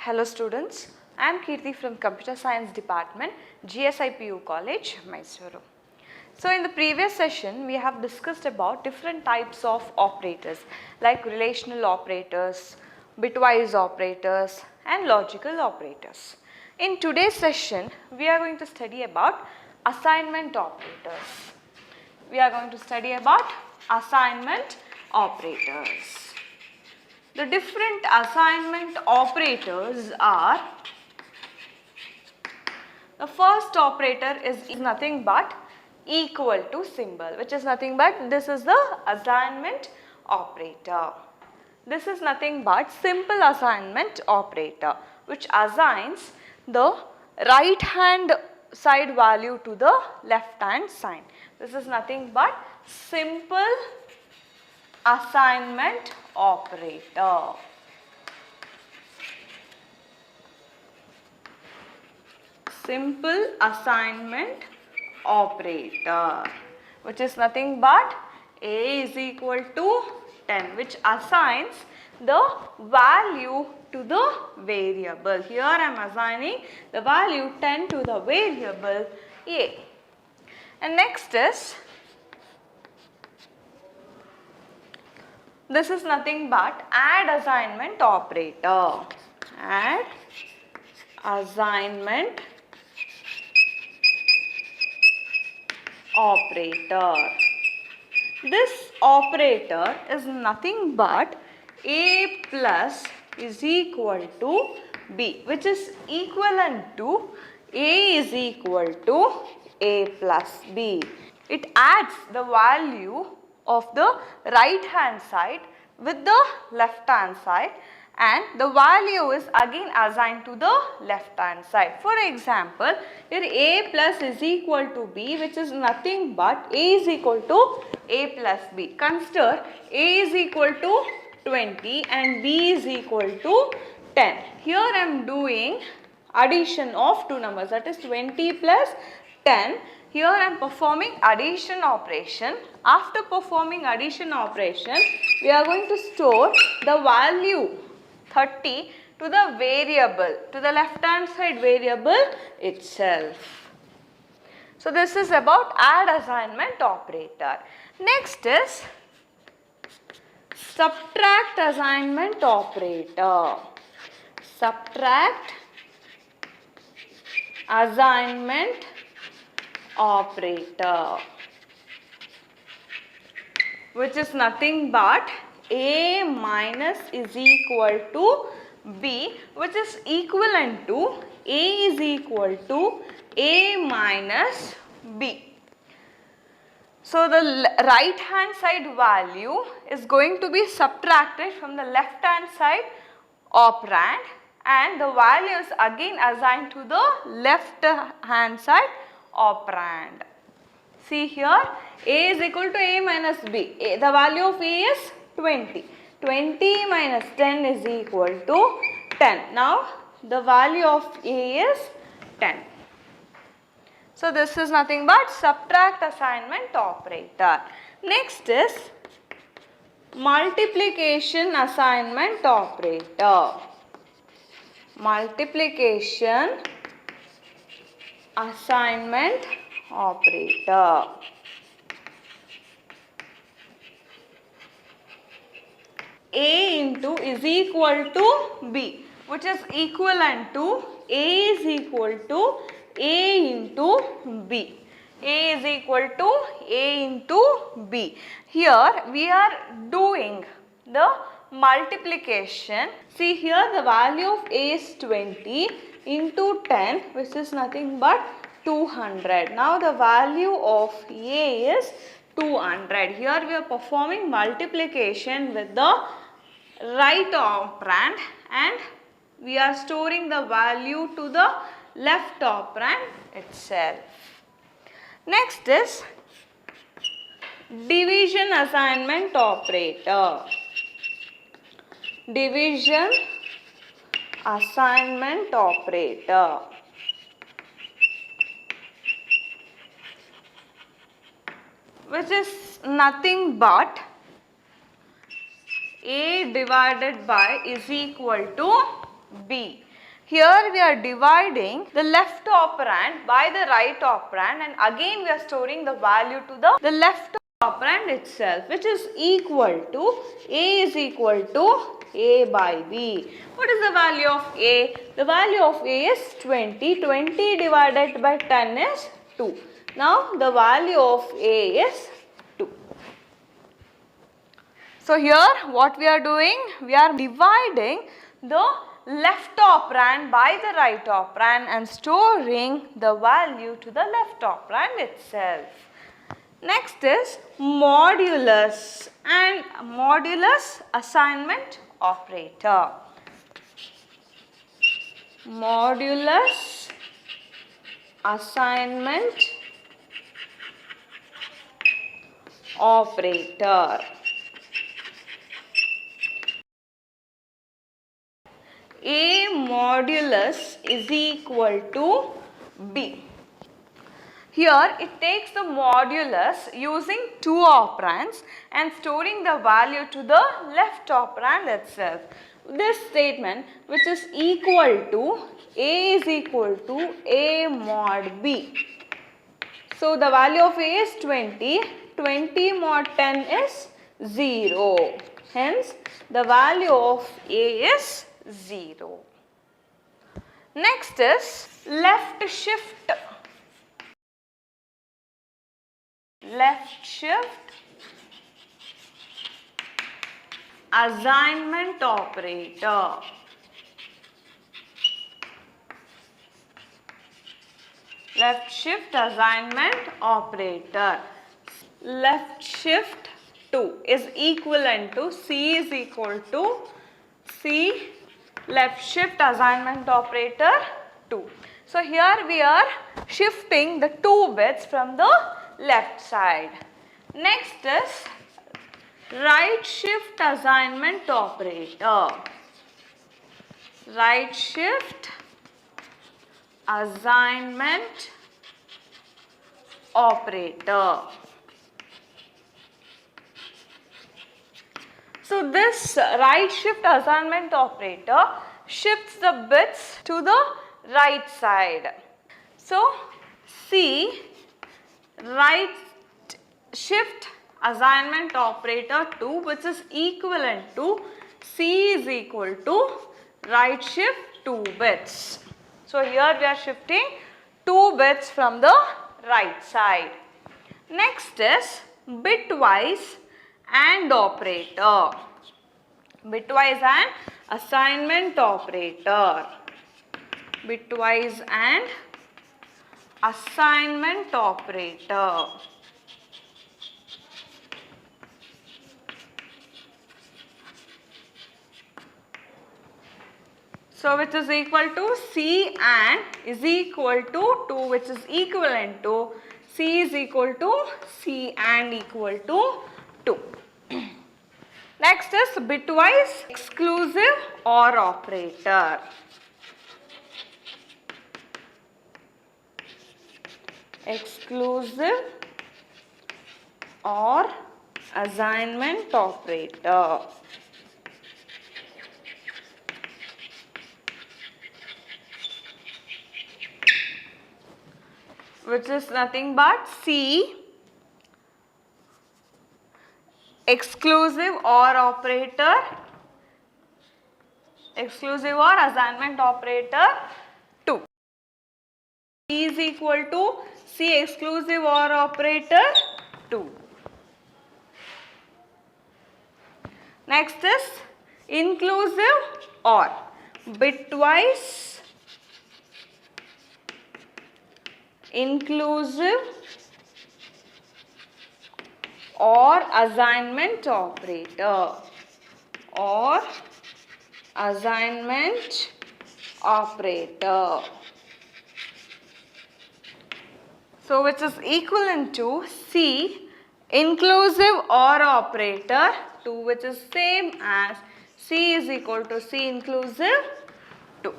Hello students, I am Kirti from Computer Science Department, GSIPU College, Mysuru. So in the previous session, we have discussed about different types of operators like relational operators, bitwise operators and logical operators. In today's session, we are going to study about assignment operators. We are going to study about assignment operators. The different assignment operators are, the first operator is nothing but equal to symbol, which is nothing but this is the assignment operator. This is nothing but simple assignment operator which assigns the right hand side value to the left hand side. This is nothing but simple assignment operator. Simple assignment operator, which is nothing but A is equal to 10, which assigns the value to the variable. Here I am assigning the value 10 to the variable A. And next is, this is nothing but add assignment operator. Add assignment operator. This operator is nothing but A plus is equal to B, which is equivalent to A is equal to A plus B. It adds the value of the right hand side with the left hand side, and the value is again assigned to the left hand side. For example, here A plus is equal to B, which is nothing but A is equal to A plus B. Consider A is equal to 20 and B is equal to 10. Here I am doing addition of two numbers, that is 20 plus 10. Here I am performing addition operation. After performing addition operation, we are going to store the value 30 to the variable, to the left hand side variable itself. So this is about add assignment operator. Next is subtract assignment operator. Subtract assignment operator, which is nothing but A minus is equal to B, which is equivalent to A is equal to A minus B. So the right hand side value is going to be subtracted from the left hand side operand, and the value is again assigned to the left hand side operand. See here, A is equal to A minus B. The value of A is 20. 20 minus 10 is equal to 10. Now the value of A is 10. So this is nothing but subtract assignment operator. Next is multiplication assignment operator. Multiplication assignment operator. A into is equal to B, which is equivalent to A is equal to A into B. A is equal to A into B. Here we are doing the multiplication. See here, the value of A is 20 into 10, which is nothing but 200. Now the value of A is 200. Here we are performing multiplication with the right operand and we are storing the value to the left operand itself. Next is division assignment operator. Division assignment operator, which is nothing but A divided by is equal to B. Here we are dividing the left operand by the right operand, and again we are storing the value to the left operand itself, which is equal to A is equal to A by B. What is the value of A? The value of A is 20. 20 divided by 10 is 2. Now the value of A is 2. So here what we are doing? We are dividing the left operand by the right operand and storing the value to the left operand itself. Next is modulus and modulus assignment operator. Modulus assignment operator. A modulus is equal to B. Here it takes the modulus using two operands and storing the value to the left operand itself. This statement, which is equal to A is equal to A mod B. So the value of A is 20. 20 mod 10 is 0. Hence the value of A is 0. Next is left shift. Left shift assignment operator. Left shift assignment operator. Left shift 2 is equivalent to C is equal to C left shift assignment operator 2. So here we are shifting the 2 bits from the left side. Next is right shift assignment operator. Right shift assignment operator. So this right shift assignment operator shifts the bits to the right side. So C right shift assignment operator 2, which is equivalent to C is equal to right shift 2 bits. So here we are shifting 2 bits from the right side. Next is bitwise AND operator. Bitwise and assignment operator. Bitwise and assignment operator. So which is equal to C and is equal to 2, which is equivalent to C is equal to C and equal to 2. Next is bitwise exclusive OR operator. Exclusive OR assignment operator. Which is nothing but C exclusive OR operator, exclusive OR assignment operator 2. C is equal to C exclusive OR operator 2. Next is inclusive OR. Bitwise inclusive OR assignment operator. OR assignment operator. So which is equivalent to C inclusive OR operator 2, which is same as C is equal to C inclusive 2.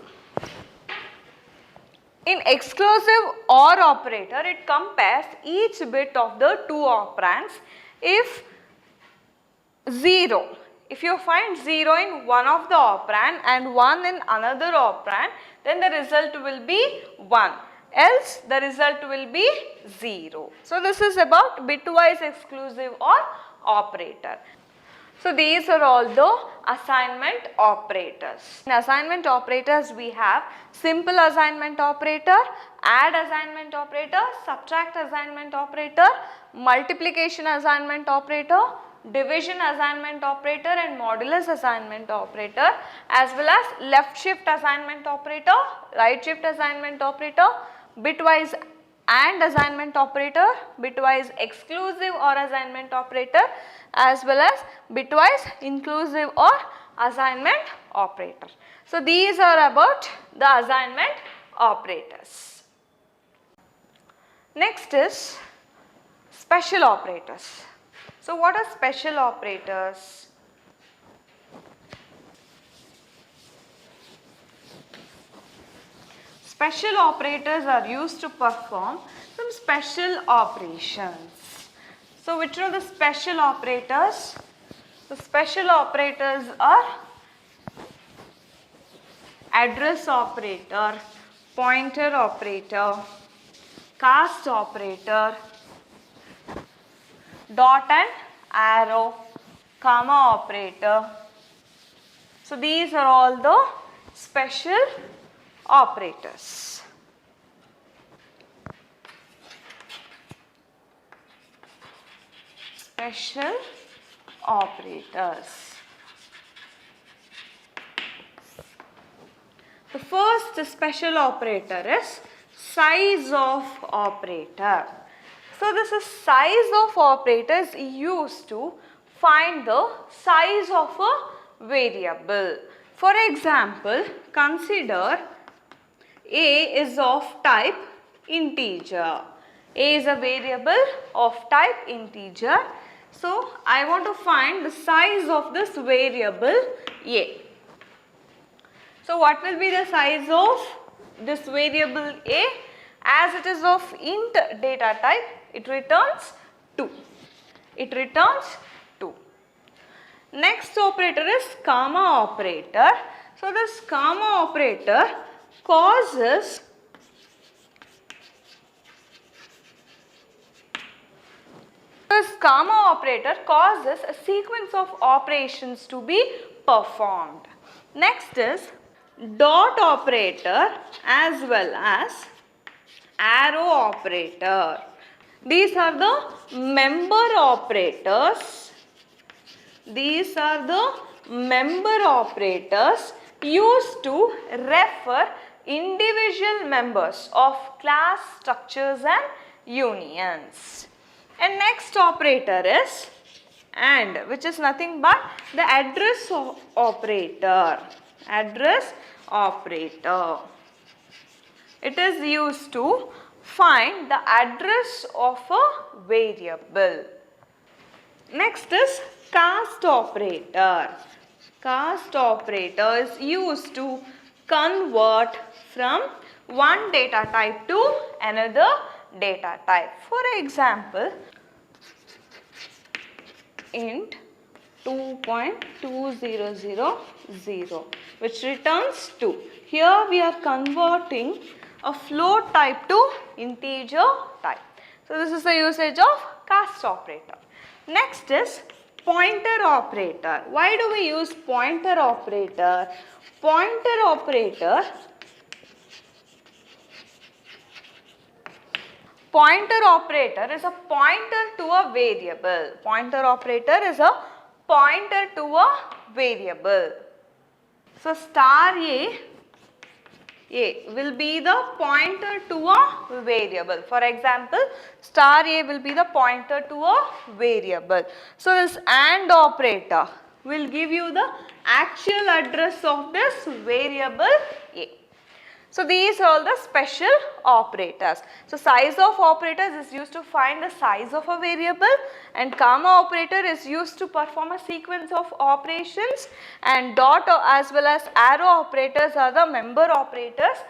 In exclusive OR operator, it compares each bit of the two operands if 0. If you find 0 in one of the operand and 1 in another operand, then the result will be 1. Else the result will be 0. So this is about bitwise exclusive or operator. So these are all the assignment operators. In assignment operators we have simple assignment operator, add assignment operator, subtract assignment operator, multiplication assignment operator, division assignment operator and modulus assignment operator, as well as left shift assignment operator, right shift assignment operator, bitwise and assignment operator, bitwise exclusive or assignment operator, as well as bitwise inclusive or assignment operator. So these are about the assignment operators. Next is special operators. So what are special operators? Special operators are used to perform some special operations. So which are the special operators? The special operators are address operator, pointer operator, cast operator, dot and arrow, comma operator. So these are all the special operators. Special operators. The first special operator is size of operator. So this is size of operator is used to find the size of a variable. For example, consider A is of type integer. A is a variable of type integer. So I want to find the size of this variable A. So what will be the size of this variable A? As it is of int data type, it returns 2. It returns 2. Next operator is comma operator. So this comma operator causes a sequence of operations to be performed. Next is dot operator as well as arrow operator. These are the member operators. These are the member operators used to refer individual members of class structures and unions. And next operator is AND, which is nothing but the address operator. Address operator. It is used to find the address of a variable. Next is cast operator. Cast operator is used to convert from one data type to another data type. For example, int 2.2000 which returns 2. Here we are converting a float type to integer type. So this is the usage of cast operator. Next is pointer operator. Why do we use pointer operator? Pointer operator is a pointer to a variable. Pointer operator is a pointer to a variable. So star A will be the pointer to a variable. For example, star A will be the pointer to a variable. So this AND operator will give you the actual address of this variable A. So these are all the special operators. So size of operators is used to find the size of a variable, and comma operator is used to perform a sequence of operations, and dot as well as arrow operators are the member operators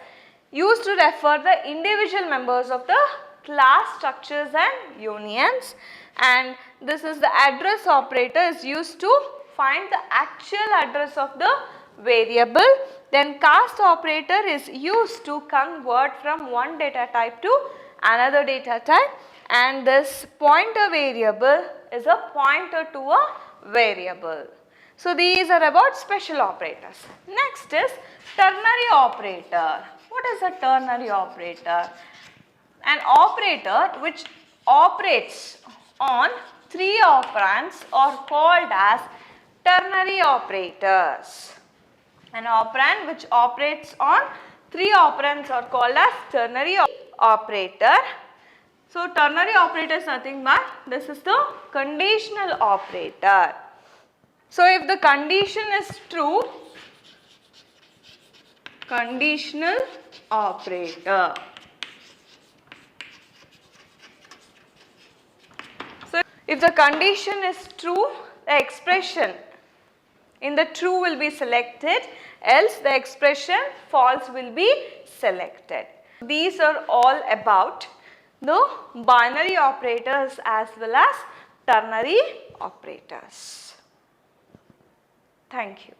used to refer the individual members of the class structures and unions, and this is the address operator is used to find the actual address of the variable. Then cast operator is used to convert from one data type to another data type, and this pointer variable is a pointer to a variable. So these are about special operators. Next is ternary operator. What is a ternary operator? An operator which operates on 3 operands are called as ternary operators. An operand which operates on 3 operands are called as ternary operator. So ternary operator is nothing but this is the conditional operator. So if the condition is true, conditional operator. So if the condition is true, the expression in the true will be selected, else the expression false will be selected. These are all about the binary operators as well as ternary operators. Thank you.